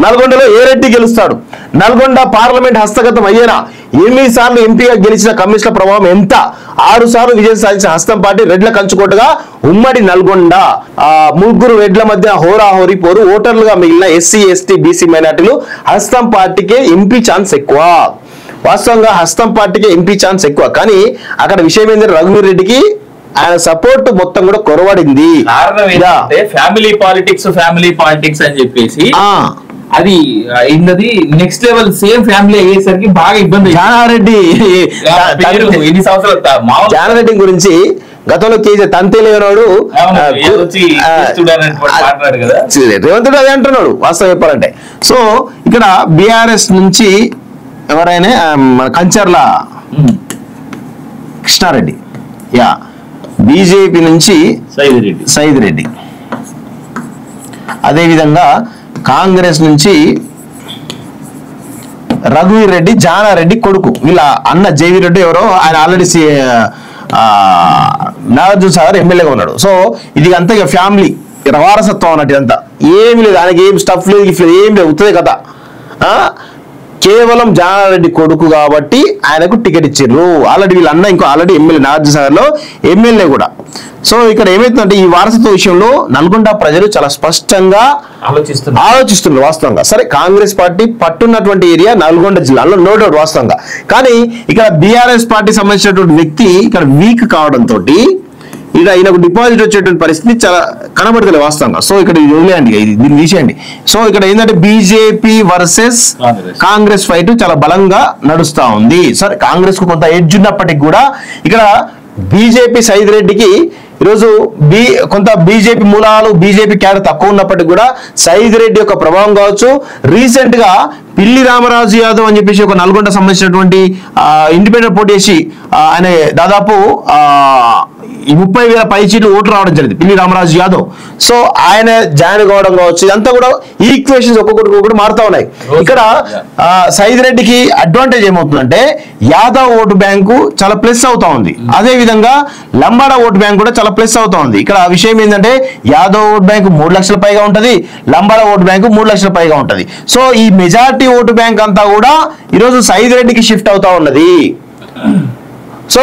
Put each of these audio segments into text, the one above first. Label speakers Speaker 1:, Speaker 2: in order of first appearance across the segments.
Speaker 1: నల్గొండలో ఏ రెడ్డి గెలుస్తాడు? నల్గొండ పార్లమెంట్ హస్తగతం అయ్యేనా? 8 సార్లు ఎంపీగా గెలిచిన కమ్యూనిస్టుల ప్రభావం ఎంత? 6 సార్లు విజయం సాధించిన హస్తం పార్టీ రెడ్ల కంచుకోటగా ఉమ్మడి నల్గొండ. ముగ్గురు రెడ్ల మధ్య హోరాహోరీ పోరు. ఓటర్లుగా మిగిలిన ఎస్సీ ఎస్టీ బీసీ మైనార్టీలు హస్తం పార్టీకే ఎంపీ ఛాన్స్ ఎక్కువ. వాస్తవంగా హస్తం పార్టీకే ఎంపీ ఛాన్స్ ఎక్కువ. కానీ అక్కడ విషయం ఏంటంటే రఘువీర్ రెడ్డికి ఆయన సపోర్ట్ మొత్తం కూడా కొరవడింది.
Speaker 2: ఫ్యామిలీ పాలిటిక్స్ అని చెప్పేసి అది అయింది. నెక్స్ట్ లెవెల్ సేమ్ ఫ్యామిలీ అయ్యేసరికి బాగా ఇబ్బంది.
Speaker 1: జానారెడ్డి
Speaker 2: ఎన్ని సంవత్సరాలు
Speaker 1: జానారెడ్డి గురించి గతంలో కేసీఆర్ తంతే లేనాడు రేవంత్ రెడ్డి అదే అంటున్నాడు వాస్తవం చెప్పాలంటే. సో ఇక్కడ బీఆర్ఎస్ నుంచి ఎవరైనా మన కంచర్ల కృష్ణారెడ్డి, బీజేపీ నుంచి సైద్ రెడ్డి, అదేవిధంగా కాంగ్రెస్ నుంచి రఘువీర్ రెడ్డి, జానారెడ్డి కొడుకు, వీళ్ళ అన్న జేవీర్ రెడ్డి ఎవరో ఆయన ఆల్రెడీ నాగార్జున సాగర్ ఎమ్మెల్యేగా ఉన్నాడు. సో ఇది అంతా ఇక ఫ్యామిలీ వారసత్వం అన్నట్టు అంతా ఏమి లేదు, ఆయనకి ఏం స్టఫ్ లేదు, గిఫ్ట్ ఏం లేదు, ఉత్తదే కదా. కేవలం జానారెడ్డి కొడుకు కాబట్టి ఆయనకు టికెట్ ఇచ్చారు. ఆల్రెడీ వీళ్ళ అన్న ఇంకో ఆల్రెడీ ఎమ్మెల్యే నాగార్జున సాగర్ లో ఎమ్మెల్యే కూడా. సో ఇక్కడ ఏమైతుందంటే ఈ వారసత్వ విషయంలో నల్గొండ ప్రజలు చాలా స్పష్టంగా ఆలోచిస్తున్నారు వాస్తవంగా. సరే కాంగ్రెస్ పార్టీ పట్టున్నటువంటి ఏరియా నల్గొండ జిల్లాలో నో డౌట్ వాస్తవంగా. కానీ ఇక్కడ బీఆర్ఎస్ పార్టీ సంబంధించినటువంటి వ్యక్తి ఇక్కడ వీక్ కావడంతో ఇక్కడ ఈయనకు డిపాజిట్ వచ్చేటువంటి పరిస్థితి చాలా కనబడతలే వాస్తవంగా. సో ఇక్కడ వదిలేయండి, దీన్ని తీసేయండి. సో ఇక్కడ ఏంటంటే బీజేపీ వర్సెస్ కాంగ్రెస్ ఫైట్ చాలా బలంగా నడుస్తా ఉంది. సరే కాంగ్రెస్ కు కొంత ఎడ్జ్ ఉన్నప్పటికీ కూడా ఇక్కడ బీజేపీ సైద్ రెడ్డికి ఈరోజు కొంత బీజేపీ మూలాలు బీజేపీ క్యాడర్ తక్కువ ఉన్నప్పటికీ కూడా సైద్ రెడ్డి యొక్క ప్రభావం కావచ్చు. రీసెంట్ గా పిల్లి రామరాజు యాదవ్ అని చెప్పేసి ఒక నల్గొండ సంబంధించినటువంటి ఇండిపెండెంట్ పోటీ చేసి ఆయన దాదాపు 30,000 పైచీట్లు ఓట్లు రావడం జరిగింది పిల్లి రామరాజు యాదవ్. సో ఆయన జాయిన్ కావడం కావచ్చు, ఇదంతా కూడా ఈక్వేషన్స్ ఒక్కొక్కటి మారుతా ఉన్నాయి. ఇక్కడ సైద్ రెడ్డికి అడ్వాంటేజ్ ఏమవుతుందంటే యాదవ్ ఓటు బ్యాంకు చాలా ప్లస్ అవుతా ఉంది. అదే విధంగా లంబాడా ఓటు బ్యాంక్ కూడా చాలా ప్లస్ అవుతా ఉంది. ఇక్కడ విషయం ఏంటంటే యాదవ్ ఓటు బ్యాంకు 3 లక్షల పైగా ఉంటది, లంబాడా ఓటు బ్యాంకు 3 లక్షల పైగా ఉంటది. సో ఈ మెజారిటీ ఓటు బ్యాంక్ అంతా కూడా ఈరోజు సైద్ రెడ్డికి షిఫ్ట్ అవుతా ఉన్నది. సో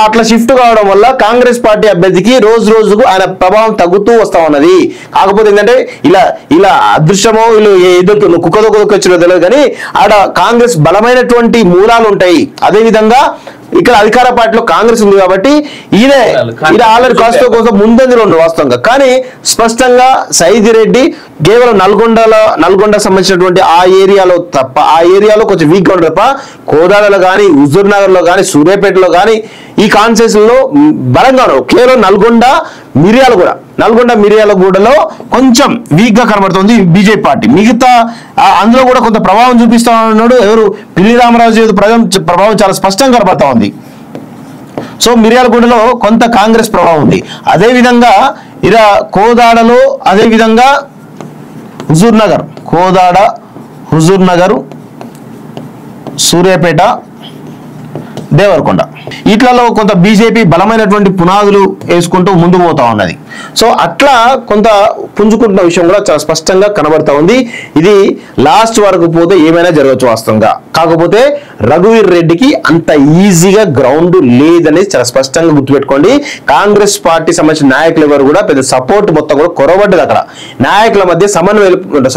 Speaker 1: అట్లా షిఫ్ట్ కావడం వల్ల కాంగ్రెస్ పార్టీ అభ్యర్థికి రోజు రోజుకు ఆయన ప్రభావం తగ్గుతూ వస్తా ఉన్నది. కాకపోతే ఏంటంటే ఇలా అదృశ్యమో వీళ్ళు ఏదో కుక్కదొక్కొచ్చినో తెలియదు, కానీ ఆడ కాంగ్రెస్ బలమైనటువంటి మూలాలు ఉంటాయి. అదే విధంగా ఇక్కడ అధికార పార్టీలో కాంగ్రెస్ ఉంది కాబట్టి ఈయన ఆల్రెడీ కాస్త కోసం ముందంజలో ఉండు వాస్తవంగా. కానీ స్పష్టంగా సైద్ రెడ్డి కేవలం నల్గొండ సంబంధించినటువంటి ఆ ఏరియాలో కొంచెం వీక్ గా ఉండదు తప్ప కోదాడలో కానీ హుజూర్ నగర్ లో కానీ సూర్యాపేటలో కానీ ఈ కాన్స్టిట్యూషన్ లో బలంగా ఉన్నారు. కేవలం నల్గొండ మిర్యాలగూడలో కొంచెం వీక్ గా కనబడుతుంది బీజేపీ పార్టీ. మిగతా అందులో కూడా కొంత ప్రభావం చూపిస్తా ఉన్నాడు ఎవరు పిల్లి రామరాజు ప్రభావం చాలా స్పష్టంగా కనబడతా ఉంది. సో మిర్యాలగూడలో కొంత కాంగ్రెస్ ప్రభావం ఉంది. అదేవిధంగా ఇలా కోదాడలో, అదేవిధంగా హుజూర్ నగర్, సూర్యాపేట, దేవరకొండ వీటిలలో కొంత బీజేపీ బలమైనటువంటి పునాదులు వేసుకుంటూ ముందుకు పోతా ఉన్నది. సో అట్లా కొంత పుంజుకుంటున్న విషయం కూడా చాలా స్పష్టంగా కనబడతా ఉంది. ఇది లాస్ట్ వరకు పోతే ఏమైనా జరగచ్చు వాస్తవంగా. కాకపోతే రఘువీర్ రెడ్డికి అంత ఈజీగా గ్రౌండ్ లేదనేది చాలా స్పష్టంగా గుర్తుపెట్టుకోండి. కాంగ్రెస్ పార్టీ సంబంధించిన నాయకులు ఎవరు కూడా పెద్ద సపోర్ట్ మొత్తం కూడా కొరవడ్డది. అక్కడ నాయకుల మధ్య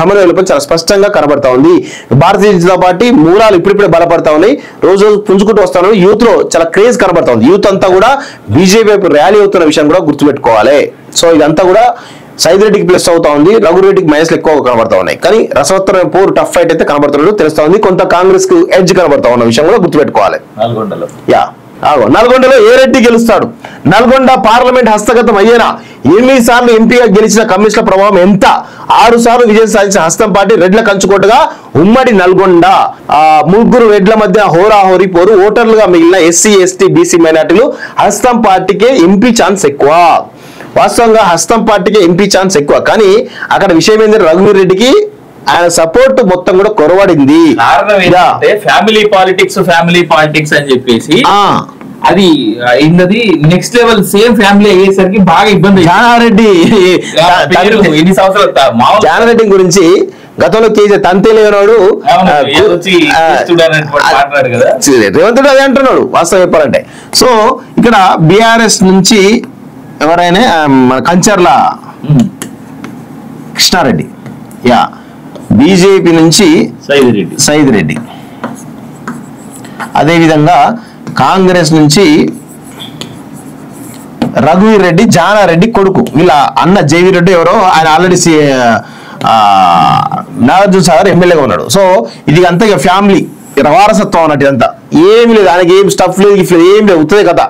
Speaker 1: సమన్వయం చాలా స్పష్టంగా కనబడతా ఉంది. భారతీయ జనతా పార్టీ మూలాలు ఇప్పుడిప్పుడే బలపడతా ఉన్నాయి, రోజు పుంజుకుంటూ వస్తా ఉన్నాయి. యూత్ లో చాలా క్రేజ్ కనబడతా ఉంది. యూత్ అంతా కూడా బీజేపీ వైపు ర్యాలీ అవుతున్న విషయం కూడా గుర్తుపెట్టుకోవాలి. సో ఇదంతా కూడా సైద్ రెడ్డికి ప్లస్ అవుతా ఉంది, రఘువీర్ రెడ్డికి మైనస్లు ఎక్కువ కనబడతా ఉన్నాయి. కానీ రసవత్తరమైన పోరు టఫ్ ఫైట్ అయితే కనబడుతున్నట్టు తెలుస్తా ఉంది. కొంత కాంగ్రెస్ కు ఎడ్జ్ కనబడతా ఉన్న విషయం కూడా గుర్తుపెట్టుకోవాలి. నల్గొండలో ఏ రెడ్డి గెలుస్తాడు? నల్గొండ పార్లమెంట్ హస్తగతం అయ్యేనా? 8 సార్లు ఎంపీగా గెలిచిన కమ్యూనిస్టుల ప్రభావం ఎంత? 6 సార్లు విజయం సాధించిన హస్తం పార్టీ రెడ్ల కంచుకోటగా ఉమ్మడి నల్గొండ. ముగ్గురు రెడ్ల మధ్య హోరాహోరీ పోరు. ఓటర్లుగా మిగిలిన ఎస్సీ ఎస్టీ బీసీ మైనార్టీలు హస్తం పార్టీకే ఎంపీ ఛాన్స్ ఎక్కువ. వాస్తవంగా హస్తం పార్టీకే ఎంపీ ఛాన్స్ ఎక్కువ. కానీ అక్కడ విషయం ఏంటంటే రఘువీర్ రెడ్డికి ఆయన సపోర్ట్ మొత్తం కూడా కొరవడింది.
Speaker 2: ఫ్యామిలీ పాలిటిక్స్ అని చెప్పేసి అది అయింది. నెక్స్ట్ లెవెల్ సేమ్ ఫ్యామిలీ అయ్యేసరికి బాగా ఇబ్బంది.
Speaker 1: జానారెడ్డి
Speaker 2: ఎన్ని సంవత్సరాలు
Speaker 1: జానారెడ్డి గురించి గతంలో కేసీఆర్ తంతే లేనాడు రేవంత్ రెడ్డి అదే అంటున్నాడు వాస్తవం చెప్పాలంటే. సో ఇక్కడ బీఆర్ఎస్ నుంచి ఎవరైనా మన కంచర్ల కృష్ణారెడ్డి, యా బీజేపీ నుంచి సైద్ రెడ్డి, అదేవిధంగా కాంగ్రెస్ నుంచి రఘువీర్ రెడ్డి, జానారెడ్డి కొడుకు, వీళ్ళ అన్న జేవీర్ రెడ్డి ఎవరో ఆయన ఆల్రెడీ నాగార్జున సాగర్ ఎమ్మెల్యేగా ఉన్నాడు. సో ఇది అంతా ఇక ఫ్యామిలీ వారసత్వం అన్నట్టు అంతా ఏమి లేదు, ఆయనకి ఏం స్టఫ్ లేదు, గిఫ్ట్ లేదు, ఏం లేదు, ఉత్తదే కదా.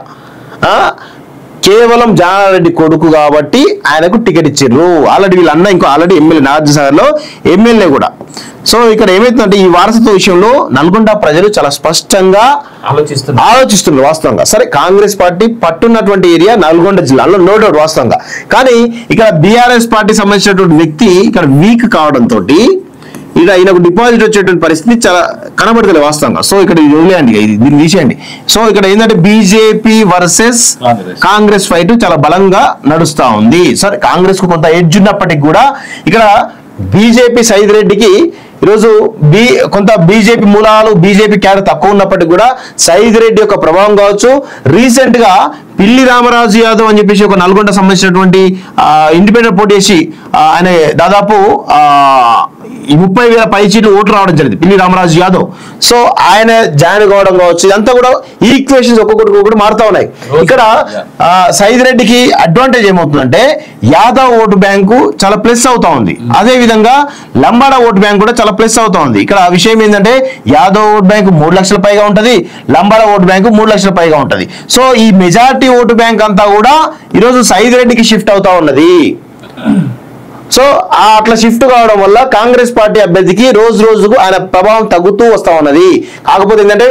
Speaker 1: కేవలం జానారెడ్డి కొడుకు కాబట్టి ఆయనకు టికెట్ ఇచ్చారు. ఆల్రెడీ వీళ్ళ అన్న ఇంకో ఆల్రెడీ ఎమ్మెల్యే నాగార్జున సాగర్ లో ఎమ్మెల్యే కూడా. సో ఇక్కడ ఏమైతుందంటే ఈ వారసత్వ విషయంలో నల్గొండ ప్రజలు చాలా స్పష్టంగా ఆలోచిస్తున్నారు వాస్తవంగా. సరే కాంగ్రెస్ పార్టీ పట్టున్నటువంటి ఏరియా నల్గొండ జిల్లాలో నో డౌట్ వాస్తవంగా, కానీ ఇక్కడ బీఆర్ఎస్ పార్టీ సంబంధించినటువంటి వ్యక్తి ఇక్కడ వీక్ కావడంతో ఇక్కడ ఈయనకు డిపాజిట్ వచ్చేటువంటి పరిస్థితి చాలా కనబడతలే వాస్తవంగా. సో ఇక్కడ వదిలేయండి, దీన్ని తీసేయండి. సో ఇక్కడ ఏంటంటే బీజేపీ వర్సెస్ కాంగ్రెస్ ఫైట్ చాలా బలంగా నడుస్తా ఉంది. సరే కాంగ్రెస్ కు కొంత ఎడ్జ్ ఉన్నప్పటికీ కూడా ఇక్కడ బీజేపీ సైద్ రెడ్డికి ఈరోజు కొంత బీజేపీ మూలాలు బీజేపీ క్యాడర్ తక్కువ ఉన్నప్పటికీ కూడా సైద్ రెడ్డి యొక్క ప్రభావం కావచ్చు. రీసెంట్ గా పిల్లి రామరాజు యాదవ్ అని చెప్పేసి ఒక నల్గొండ సంబంధించినటువంటి ఇండిపెండెంట్ పోటీ చేసి ఆయన దాదాపు 30,000 పైచీలు ఓట్లు రావడం జరిగింది పిల్లి రామరాజు యాదవ్. సో ఆయన జాయిన్ కావడం కావచ్చు, ఇదంతా కూడా ఈక్వేషన్స్ ఒక్కొక్కటి మారుతా ఉన్నాయి. ఇక్కడ సైద్ రెడ్డికి అడ్వాంటేజ్ ఏమవుతుందంటే యాదవ్ ఓటు బ్యాంకు చాలా ప్లస్ అవుతా ఉంది, అదే విధంగా లంబాడా ఓటు బ్యాంక్ కూడా చాలా ప్లస్ అవుతా ఉంది. ఇక్కడ విషయం ఏంటంటే యాదవ్ ఓటు బ్యాంకు 3 లక్షల పైగా ఉంటది, లంబాడా ఓటు బ్యాంకు 3 లక్షల పైగా ఉంటది. సో ఈ మెజారిటీ ఓటు బ్యాంక్ అంతా కూడా ఈరోజు సైద్ రెడ్డికి షిఫ్ట్ అవుతా ఉన్నది. సో అట్లా షిఫ్ట్ కావడం వల్ల కాంగ్రెస్ పార్టీ అభ్యర్థికి రోజు రోజుకు ఆయన ప్రభావం తగ్గుతూ వస్తా ఉన్నది. కాకపోతే ఏంటంటే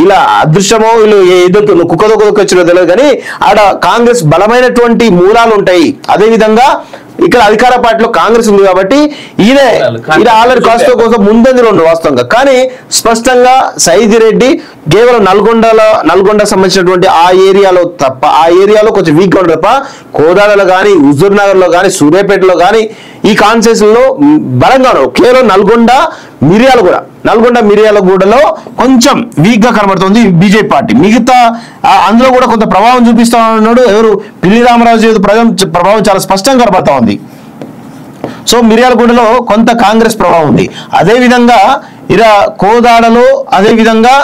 Speaker 1: ఇలా అదృశ్యమో వీళ్ళు ఏదో కుక్కదొక్కొచ్చినో తెలియదు, కానీ ఆడ కాంగ్రెస్ బలమైనటువంటి మూలాలు ఉంటాయి. అదే విధంగా ఇక్కడ అధికార పార్టీలో కాంగ్రెస్ ఉంది కాబట్టి ఈయన ఆల్రెడీ కాస్త కోసం ముందంజలో ఉండు వాస్తవంగా. కానీ స్పష్టంగా సైద్ రెడ్డి కేవలం నల్గొండ సంబంధించినటువంటి ఆ ఏరియాలో కొంచెం వీక్ గా ఉండదు తప్ప కోదాడలో కానీ హుజూర్ నగర్ లో కానీ సూర్యాపేటలో కానీ ఈ కాన్స్టిట్యూషన్ లో బలంగా ఉన్నారు. కేవలం నల్గొండ మిర్యాలగూడలో కొంచెం వీక్ గా కనబడుతుంది బీజేపీ పార్టీ. మిగతా అందులో కూడా కొంత ప్రభావం చూపిస్తా ఉన్నాడు ఎవరు పిల్లి రామరాజు ప్రభావం చాలా స్పష్టంగా కనబడతా ఉంది. సో మిర్యాలగూడలో కొంత కాంగ్రెస్ ప్రభావం ఉంది. అదే విధంగా కోదాడలో, అదే విధంగా